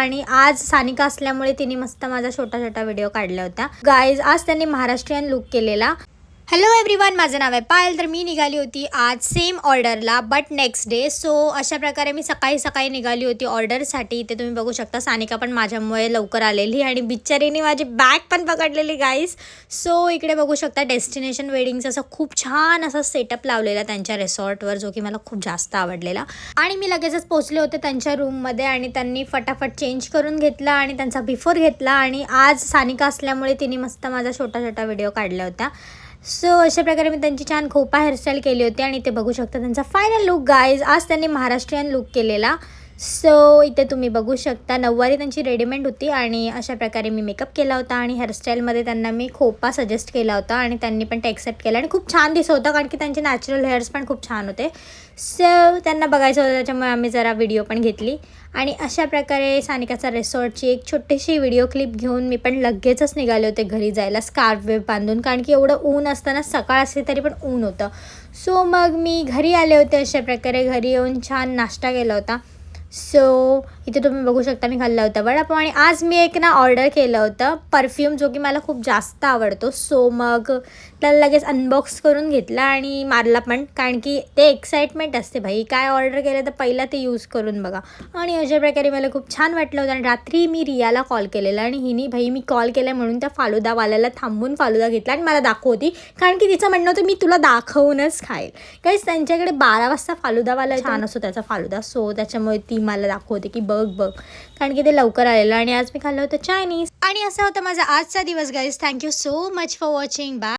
आणि आज सानिका असल्यामुळे तिने मस्त माझा छोटा छोटा व्हिडिओ काढला होता गाईज। आज त्यांनी महाराष्ट्रीयन लुक केलेला। हॅलो एव्हरीवन, माझं नाव आहे पायल। तर मी निघाली होती आज सेम ऑर्डरला बट नेक्स्ट डे। सो अशा प्रकारे मी सकाळी सकाळी निघाली होती ऑर्डरसाठी। इथे तुम्ही बघू शकता सानिका पण माझ्यामुळे लवकर आलेली आणि बिचारीने माझी बॅग पण पकडलेली गाईज। सो इकडे बघू शकता डेस्टिनेशन वेडिंगचं असं खूप छान असं सेटअप लावलेला त्यांच्या रिसॉर्टवर, जो की मला खूप जास्त आवडलेला। आणि मी लगेचच पोहोचले होते त्यांच्या रूममध्ये आणि त्यांनी फटाफट चेंज करून घेतला आणि त्यांचा बिफोर घेतला। आणि आज सानिका असल्यामुळे तिने मस्त माझा छोटा छोटा व्हिडिओ काढला होता। सो अशा प्रकारे मी त्यांची छान खोपा हेअरस्टाईल केली होती आणि ते बघू शकता त्यांचा फायनल लुक गाईज। आज त्यांनी महाराष्ट्रीयन लुक केलेला। सो इथे तुम्ही बघू शकता नऊवारी त्यांची रेडीमेड होती आणि अशा प्रकारे मी मेकअप केला होता आणि हेअरस्टाईलमध्ये त्यांना मी खोपा सजेस्ट केला होता आणि त्यांनी पण ते ॲक्सेप्ट केलं आणि खूप छान दिसत होतं, कारण की त्यांचे नॅचरल हेअर्स पण खूप छान होते। सो त्यांना बघायचं होतं, त्याच्यामुळे आम्ही जरा व्हिडिओ पण घेतली आणि अशा प्रकारे सानिकाचा रिसॉर्टची एक छोटीशी व्हिडिओ क्लिप घेऊन मी पण लगेचच निघाले होते घरी जायला, स्कार्फ वेव बांधून, कारण की एवढं ऊन असताना सकाळ असली तरी पण ऊन होतं। सो मग मी घरी आले होते। अशा प्रकारे घरी येऊन छान नाश्ता केला होता। सो इथे तुम्ही बघू शकता मी खाल्ला होता वडापाव आणि आज मी एक ऑर्डर केलं होतं परफ्यूम, जो की मला खूप जास्त आवडतो। सो मग त्याला लगेच अनबॉक्स करून घेतला आणि मारला पण, कारण की ते एक्साइटमेंट असते भाई, काय ऑर्डर केलं तर पहिला ते यूज करून बघा। आणि अशा प्रकारे मला खूप छान वाटलं होतं आणि रात्री मी रियाला कॉल केलेला आणि हिने भाई मी कॉल केला म्हणून त्या फालुदावाल्याला थांबून फालुदा घेतला आणि मला दाखवती, कारण की तिचं म्हणणं होतं मी तुला दाखवूनच खाईल। काहीच त्यांच्याकडे 12 वाजता फालुदावाला छान असतो त्याचा फालुदा। सो त्याच्यामुळे ती मला दाखवते की बघ बघ, कारण की ते लवकर आलेलं आणि आज मी खाल्लं होतं चायनीज। आणि असा होता माझा आजचा दिवस guys. Thank you so much for watching. Bye.